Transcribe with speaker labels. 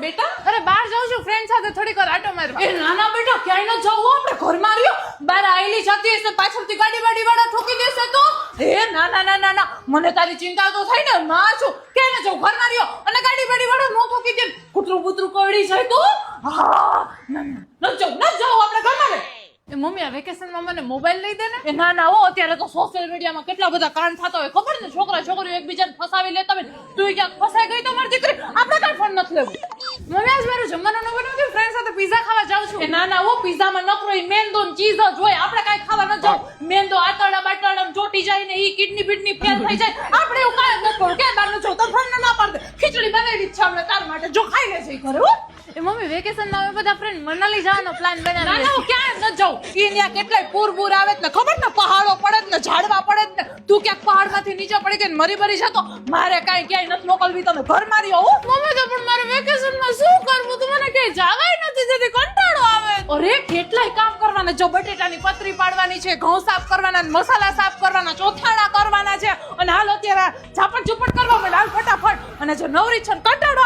Speaker 1: બેટા?
Speaker 2: અરે બહાર જાઉં છું ફ્રેન્ડ સાથે થોડીક વાર આટો મારવા.
Speaker 1: એ નાના બેટા ક્યાંય ન જવું આપણે ઘરમાં રહ્યો. બહાર આયેલી જતી હશે પાછળથી ગાડી વાળા ઠોકી દેશે તો. એ ના ના ના ના ના મને તારી ચિંતા તો થાય ને. માં છું ક્યાંય ન જવું ઘરમાં રહ્યો અને ગાડી વાળા નો ઠોકી દે કૂતરું બૂતરું કરડી જાય તો. હા ન જાવ આપણે ઘરમાં રહે.
Speaker 2: એ મમ્મી આ વેકેશનમાં મને મોબાઈલ લઈ દે ને.
Speaker 1: એ ના ના હો અત્યારે તો સોશિયલ મીડિયામાં કેટલા બધા કાંડ થતા હોય ખબર ને. છોકરા છોકરીઓ એકબીજાને ફસાવી લેતા હોય. તું ક્યાંક ફસાઈ ગઈ તો મારી દીકરી આપણે કાંઈ ફોન નથી લેવું.
Speaker 2: મમ્મી આજ મારું જમવાનું ન બનાવ્યું ફ્રેન્ડ સાથે પિઝા ખાવા જાઉં છું.
Speaker 1: એ ના ના હો પિઝામાં નકરો મેંદો ને ચીઝ જ હોય. આપણે કાંઈ ખાવા ન જાવ. મેંદો આતરડા બાટરડા ચોટી જાય ને ઈ કિડની બીડની ફેલ થઈ જાય. આપણે એવું કાંઈ ન કરું કે બહાર ન જાવ તો ફોન ના પાડ દે. ખીચડી બનાવી છે આપણે તાર માટે જો ખાઈ લે છે ઘરે હો.
Speaker 2: એ મમ્મી વેકેશનમાં અમે બધા ફ્રેન્ડ મનાલી જવાનો પ્લાન
Speaker 1: ના
Speaker 2: બનાવ્યો
Speaker 1: ના હું ક્યાંય ન જાઉં. ઈ ત્યાં કેટલાય પૂર આવે જ ને ખબર ને પહાડો પડે જ ને ઝાડવા પડે જ ને. તું ક્યાંક પહાડમાંથી નીચે પડી ગઈ ને મરી જતો મારે કાંઈ ક્યાંય નથી મોકલવી તને ઘરમાં રહ્યો હો.
Speaker 2: મમ્મી તો પણ મારે વેકેશનમાં શું કરવું તું મને કઈ જવાય નથી દેતી કંટાળો આવે.
Speaker 1: અરે કેટલાય કામ કરવાના. જો બટેટાની પતરી પાડવાની છે, ઘઉં સાફ કરવાના, મસાલા સાફ કરવાના, ચોથાડા કરવાના છે અને હાલ અત્યારે ઝાપટ ઝુપટ કરવા માંડ હાલ ફટાફટ. અને જો નવરી છે ને કંટાળો